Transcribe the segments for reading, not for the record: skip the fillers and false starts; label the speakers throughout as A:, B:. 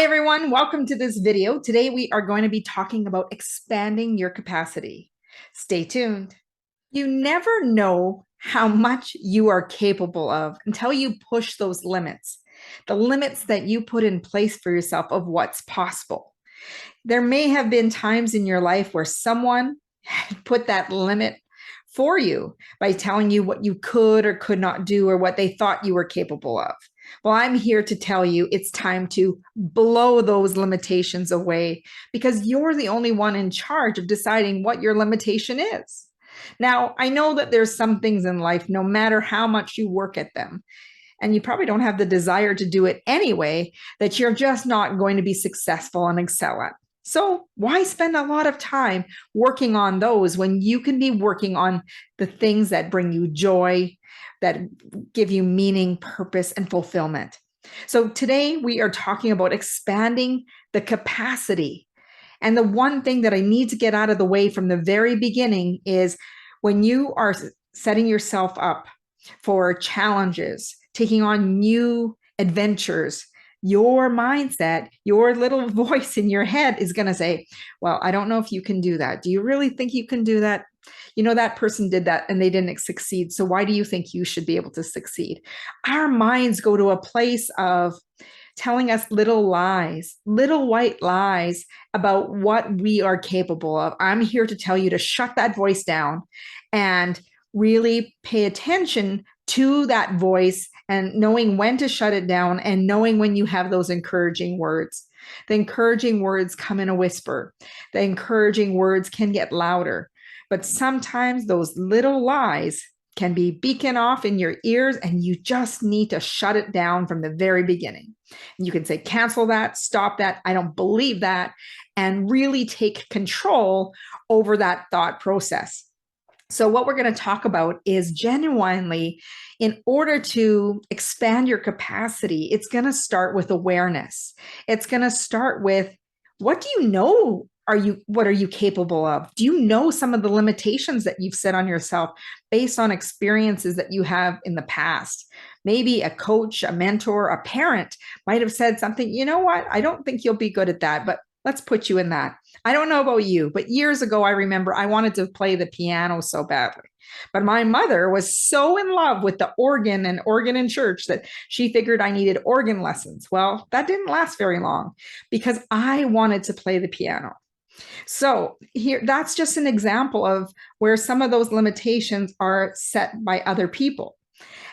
A: everyone, welcome to this video. Today we are going to be talking about expanding your capacity. Stay tuned. You never know how much you are capable of until you push those limits, the limits that you put in place for yourself of what's possible. There may have been times in your life where someone had put that limit for you by telling you what you could or could not do or what they thought you were capable of. Well, I'm here to tell you it's time to blow those limitations away because you're the only one in charge of deciding what your limitation is. Now, I know that there's some things in life, no matter how much you work at them, and you probably don't have the desire to do it anyway, that you're just not going to be successful and excel at. So why spend a lot of time working on those when you can be working on the things that bring you joy, that give you meaning, purpose, and fulfillment? So today we are talking about expanding the capacity. And the one thing that I need to get out of the way from the very beginning is when you are setting yourself up for challenges, taking on new adventures, your mindset, your little voice in your head is going to say, well, I don't know if you can do that. Do you really think you can do that? You know, that person did that and they didn't succeed. So why do you think you should be able to succeed? Our minds go to a place of telling us little lies, little white lies about what we are capable of. I'm here to tell you to shut that voice down and really pay attention to that voice and knowing when to shut it down and knowing when you have those encouraging words. The encouraging words come in a whisper. The encouraging words can get louder, but sometimes those little lies can be beacon off in your ears and you just need to shut it down from the very beginning. And you can say, cancel that, stop that, I don't believe that, and really take control over that thought process. So what we're going to talk about is genuinely, in order to expand your capacity, it's going to start with awareness. It's going to start with, what do you know? What are you capable of? Do you know some of the limitations that you've set on yourself based on experiences that you have in the past? Maybe a coach, a mentor, a parent might have said something, you know what? I don't think you'll be good at that, but let's put you in that. I don't know about you, but years ago, I remember I wanted to play the piano so badly. But my mother was so in love with the organ and organ in church that she figured I needed organ lessons. Well, that didn't last very long because I wanted to play the piano. So here, that's just an example of where some of those limitations are set by other people.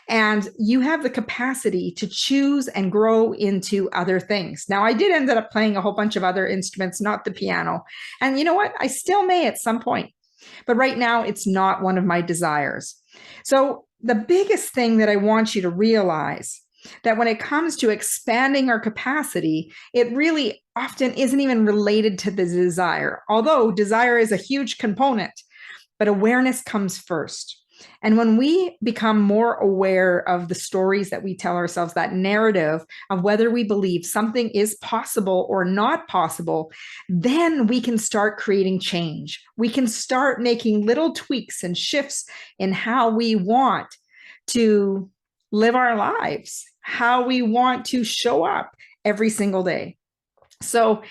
A: And you have the capacity to choose and grow into other things. Now, I did end up playing a whole bunch of other instruments, not the piano. And you know what? I still may at some point. But right now, it's not one of my desires. So the biggest thing that I want you to realize that when it comes to expanding our capacity, it really often isn't even related to the desire, although desire is a huge component, but awareness comes first. And when we become more aware of the stories that we tell ourselves, that narrative of whether we believe something is possible or not possible, then we can start creating change. We can start making little tweaks and shifts in how we want to live our lives, how we want to show up every single day. So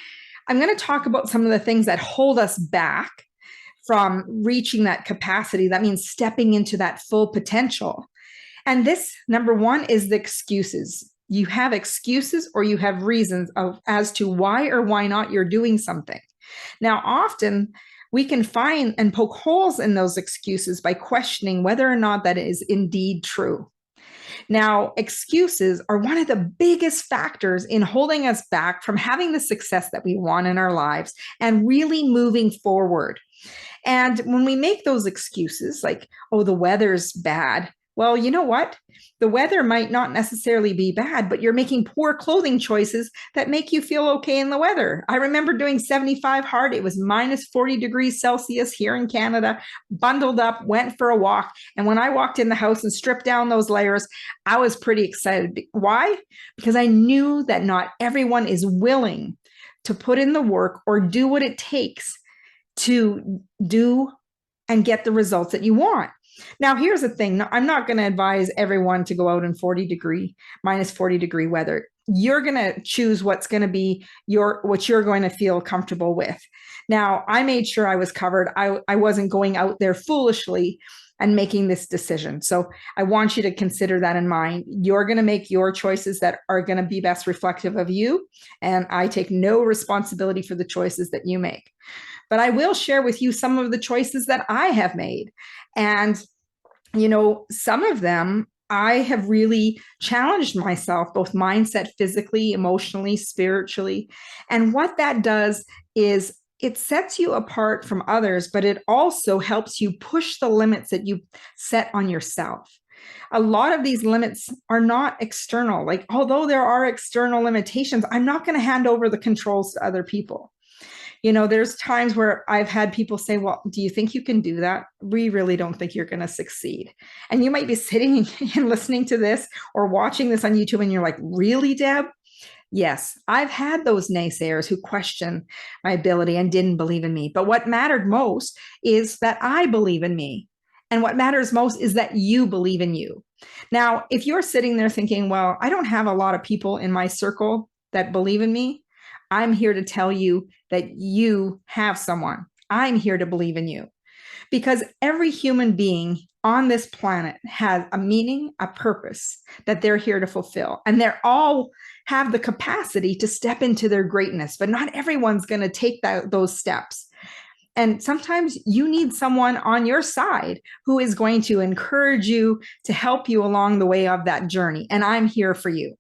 A: I'm going to talk about some of the things that hold us back from reaching that capacity. That means stepping into that full potential. And this, number one, is the excuses. You have excuses or you have reasons as to why or why not you're doing something. Now, often we can find and poke holes in those excuses by questioning whether or not that is indeed true. Now, excuses are one of the biggest factors in holding us back from having the success that we want in our lives and really moving forward. And when we make those excuses like, oh, the weather's bad. Well, you know what? The weather might not necessarily be bad, but you're making poor clothing choices that make you feel okay in the weather. I remember doing 75 hard. It was minus 40 degrees Celsius here in Canada, bundled up, went for a walk. And when I walked in the house and stripped down those layers, I was pretty excited. Why? Because I knew that not everyone is willing to put in the work or do what it takes to do and get the results that you want. Now, here's the thing. I'm not going to advise everyone to go out in minus 40 degree weather. you're going to choose what's going to be what you're going to feel comfortable with. Now, I made sure I was covered. I wasn't going out there foolishly and making this decision. So I want you to consider that in mind. You're going to make your choices that are going to be best reflective of you. And I take no responsibility for the choices that you make. But I will share with you some of the choices that I have made. And, some of them I have really challenged myself, both mindset, physically, emotionally, spiritually. And what that does is it sets you apart from others, but it also helps you push the limits that you set on yourself. A lot of these limits are not external. Like, although there are external limitations, I'm not going to hand over the controls to other people. There's times where I've had people say, well, do you think you can do that? We really don't think you're going to succeed. And you might be sitting and listening to this or watching this on YouTube and you're like, really, Deb? Yes, I've had those naysayers who question my ability and didn't believe in me. But what mattered most is that I believe in me. And what matters most is that you believe in you. Now, if you're sitting there thinking, well, I don't have a lot of people in my circle that believe in me, I'm here to tell you that you have someone. I'm here to believe in you. Because every human being on this planet has a meaning, a purpose that they're here to fulfill. And they're all have the capacity to step into their greatness, but not everyone's going to take those steps. And sometimes you need someone on your side who is going to encourage you, to help you along the way of that journey. And I'm here for you,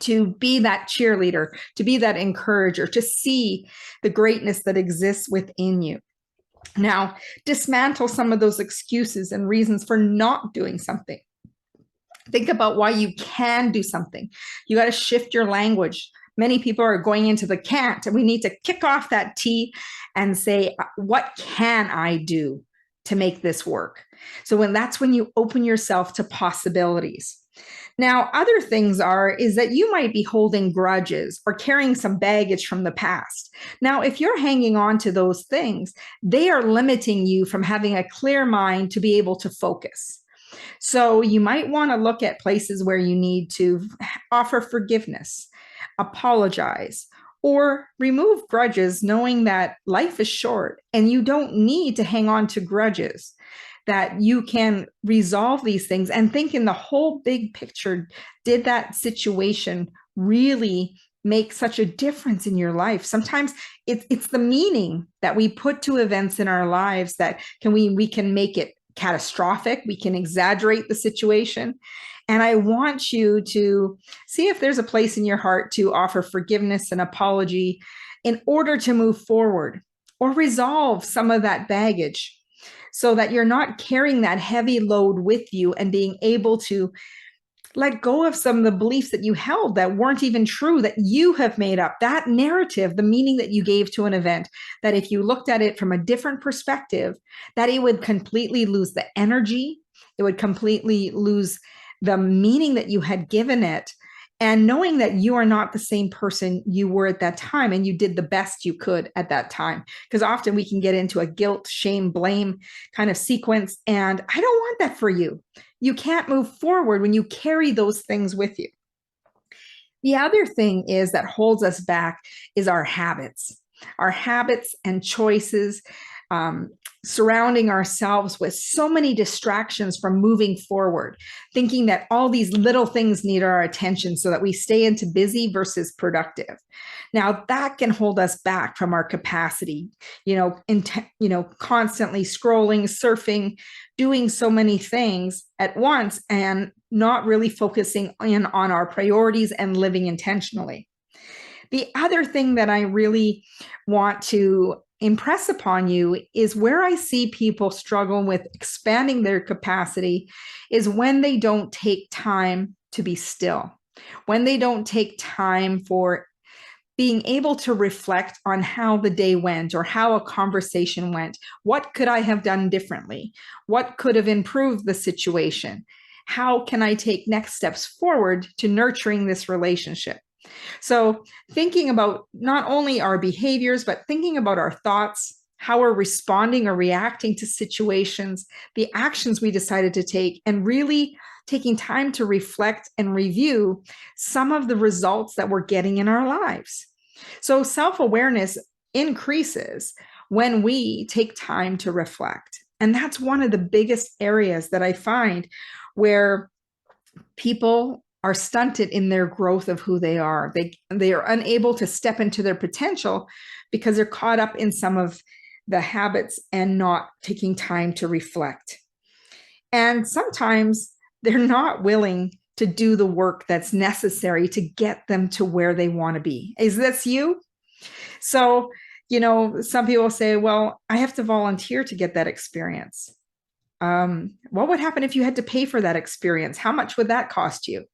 A: to be that cheerleader, to be that encourager, to see the greatness that exists within you. Now, dismantle some of those excuses and reasons for not doing something. Think about why you can do something. You got to shift your language. Many people are going into the can't, and we need to kick off that T and say, what can I do to make this work? So that's when you open yourself to possibilities. Now, other things is that you might be holding grudges or carrying some baggage from the past. Now, if you're hanging on to those things, they are limiting you from having a clear mind to be able to focus. So you might want to look at places where you need to offer forgiveness, apologize, or remove grudges, knowing that life is short and you don't need to hang on to grudges, that you can resolve these things and think in the whole big picture. Did that situation really make such a difference in your life? Sometimes it's the meaning that we put to events in our lives that we can make it catastrophic. We can exaggerate the situation. And I want you to see if there's a place in your heart to offer forgiveness and apology in order to move forward or resolve some of that baggage, so that you're not carrying that heavy load with you and being able to let go of some of the beliefs that you held that weren't even true, that you have made up. That narrative, the meaning that you gave to an event, that if you looked at it from a different perspective, that it would completely lose the energy. It would completely lose the meaning that you had given it. And knowing that you are not the same person you were at that time, and you did the best you could at that time. Because often we can get into a guilt, shame, blame kind of sequence. And I don't want that for you. You can't move forward when you carry those things with you. The other thing that holds us back is our habits and choices, surrounding ourselves with so many distractions from moving forward, thinking that all these little things need our attention so that we stay into busy versus productive. Now that can hold us back from our capacity, constantly scrolling, surfing, doing so many things at once and not really focusing in on our priorities and living intentionally. The other thing that I really want to impress upon you is where I see people struggle with expanding their capacity is when they don't take time to be still, when they don't take time for being able to reflect on how the day went or how a conversation went. What could I have done differently? What could have improved the situation? How can I take next steps forward to nurturing this relationship? So thinking about not only our behaviors, but thinking about our thoughts, how we're responding or reacting to situations, the actions we decided to take, and really taking time to reflect and review some of the results that we're getting in our lives. So self-awareness increases when we take time to reflect. And that's one of the biggest areas that I find where people are stunted in their growth of who they are. They are unable to step into their potential because they're caught up in some of the habits and not taking time to reflect. And sometimes they're not willing to do the work that's necessary to get them to where they want to be. Is this you? So, some people say, well, I have to volunteer to get that experience. What would happen if you had to pay for that experience? How much would that cost you?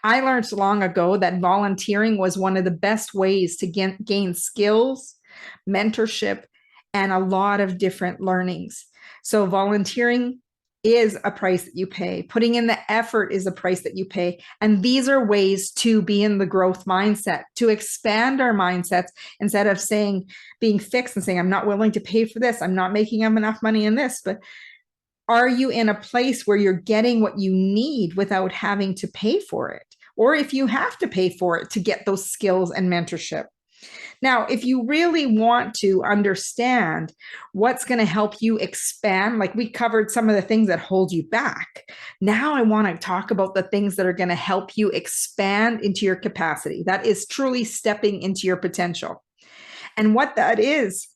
A: I learned long ago that volunteering was one of the best ways to gain skills, mentorship, and a lot of different learnings. So volunteering is a price that you pay. Putting in the effort is a price that you pay. And these are ways to be in the growth mindset, to expand our mindsets instead of being fixed and saying, I'm not willing to pay for this. I'm not making enough money in this. But are you in a place where you're getting what you need without having to pay for it? Or if you have to pay for it to get those skills and mentorship? Now, if you really want to understand what's going to help you expand, like we covered some of the things that hold you back. Now I want to talk about the things that are going to help you expand into your capacity. That is truly stepping into your potential. And what that is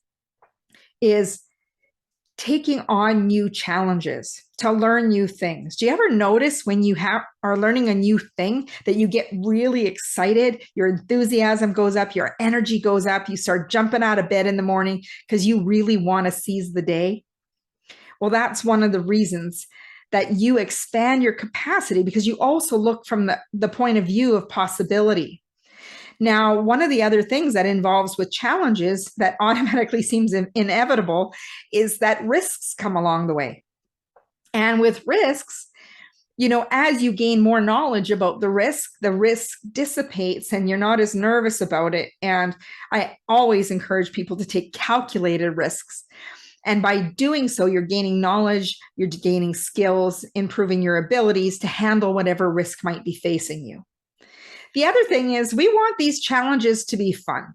A: taking on new challenges to learn new things. Do you ever notice when you are learning a new thing that you get really excited, your enthusiasm goes up, your energy goes up, you start jumping out of bed in the morning because you really want to seize the day? Well, that's one of the reasons that you expand your capacity, because you also look from the point of view of possibility. Now, one of the other things that involves with challenges that automatically seems inevitable is that risks come along the way. And with risks, as you gain more knowledge about the risk dissipates and you're not as nervous about it. And I always encourage people to take calculated risks. And by doing so, you're gaining knowledge, you're gaining skills, improving your abilities to handle whatever risk might be facing you. The other thing is we want these challenges to be fun.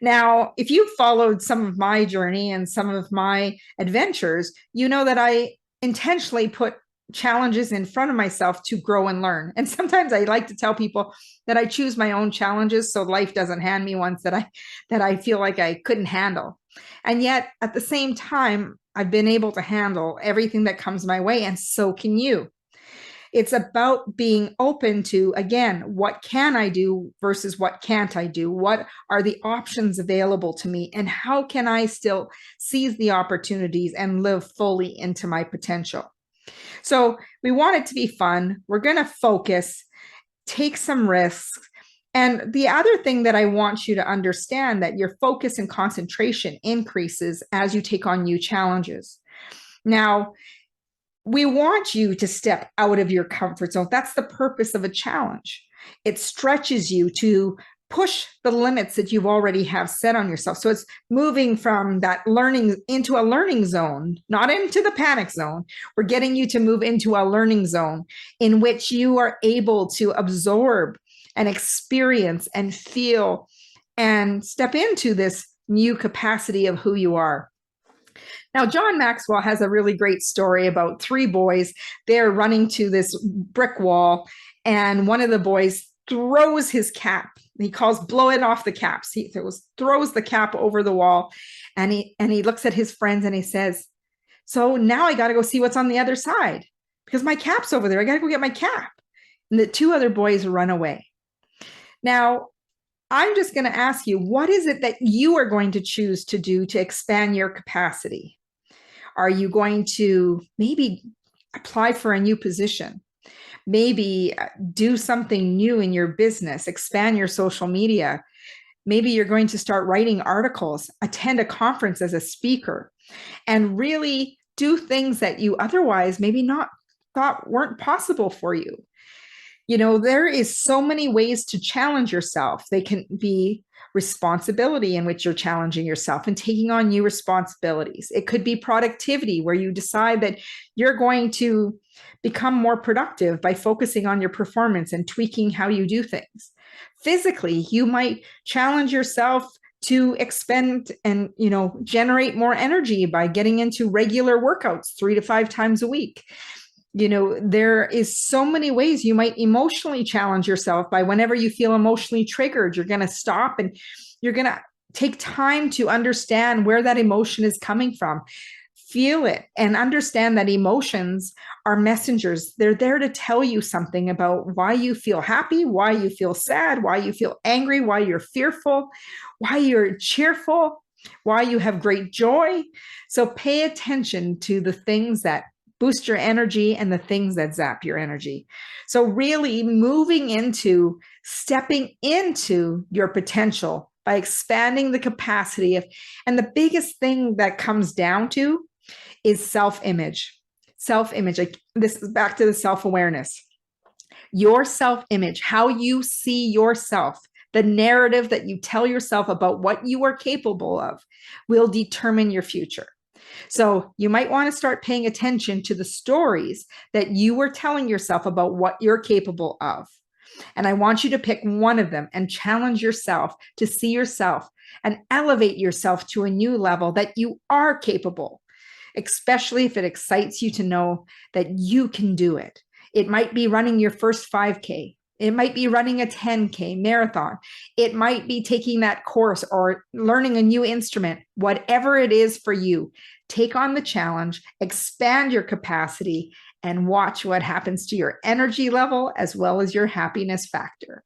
A: Now, if you've followed some of my journey and some of my adventures, you know that I intentionally put challenges in front of myself to grow and learn. And sometimes I like to tell people that I choose my own challenges so life doesn't hand me ones that I feel like I couldn't handle. And yet at the same time, I've been able to handle everything that comes my way, and so can you. It's about being open to, again, what can I do versus what can't I do? What are the options available to me? And how can I still seize the opportunities and live fully into my potential? So we want it to be fun. We're going to focus, take some risks. And the other thing that I want you to understand, that your focus and concentration increases as you take on new challenges. Now, we want you to step out of your comfort zone. That's the purpose of a challenge. It stretches you to push the limits that you've already have set on yourself. So it's moving from that learning into a learning zone, not into the panic zone. We're getting you to move into a learning zone in which you are able to absorb and experience and feel and step into this new capacity of who you are. Now, John Maxwell has a really great story about three boys. They're running to this brick wall, and one of the boys throws his cap. He calls blow it off the caps. He throws the cap over the wall, and he looks at his friends and he says, so now I got to go see what's on the other side because my cap's over there. I got to go get my cap. And the two other boys run away. Now, I'm just going to ask you, what is it that you are going to choose to do to expand your capacity? Are you going to maybe apply for a new position? Maybe do something new in your business, expand your social media. Maybe you're going to start writing articles, attend a conference as a speaker, and really do things that you otherwise maybe not thought weren't possible for you. There is so many ways to challenge yourself. They can be responsibility in which you're challenging yourself and taking on new responsibilities. It could be productivity, where you decide that you're going to become more productive by focusing on your performance and tweaking how you do things. Physically, you might challenge yourself to expend and generate more energy by getting into regular workouts 3 to 5 times a week. There is so many ways. You might emotionally challenge yourself by, whenever you feel emotionally triggered, you're going to stop and you're going to take time to understand where that emotion is coming from. Feel it and understand that emotions are messengers. They're there to tell you something about why you feel happy, why you feel sad, why you feel angry, why you're fearful, why you're cheerful, why you have great joy. So pay attention to the things that boost your energy and the things that zap your energy. So really stepping into your potential by expanding the capacity of, and the biggest thing that comes down to is self-image. Self-image, like this is back to the self-awareness. Your self-image, how you see yourself, the narrative that you tell yourself about what you are capable of, will determine your future. So you might want to start paying attention to the stories that you were telling yourself about what you're capable of. And I want you to pick one of them and challenge yourself to see yourself and elevate yourself to a new level that you are capable, especially if it excites you to know that you can do it. It might be running your first 5K. It might be running a 10K marathon. It might be taking that course or learning a new instrument. Whatever it is for you, take on the challenge, expand your capacity, and watch what happens to your energy level as well as your happiness factor.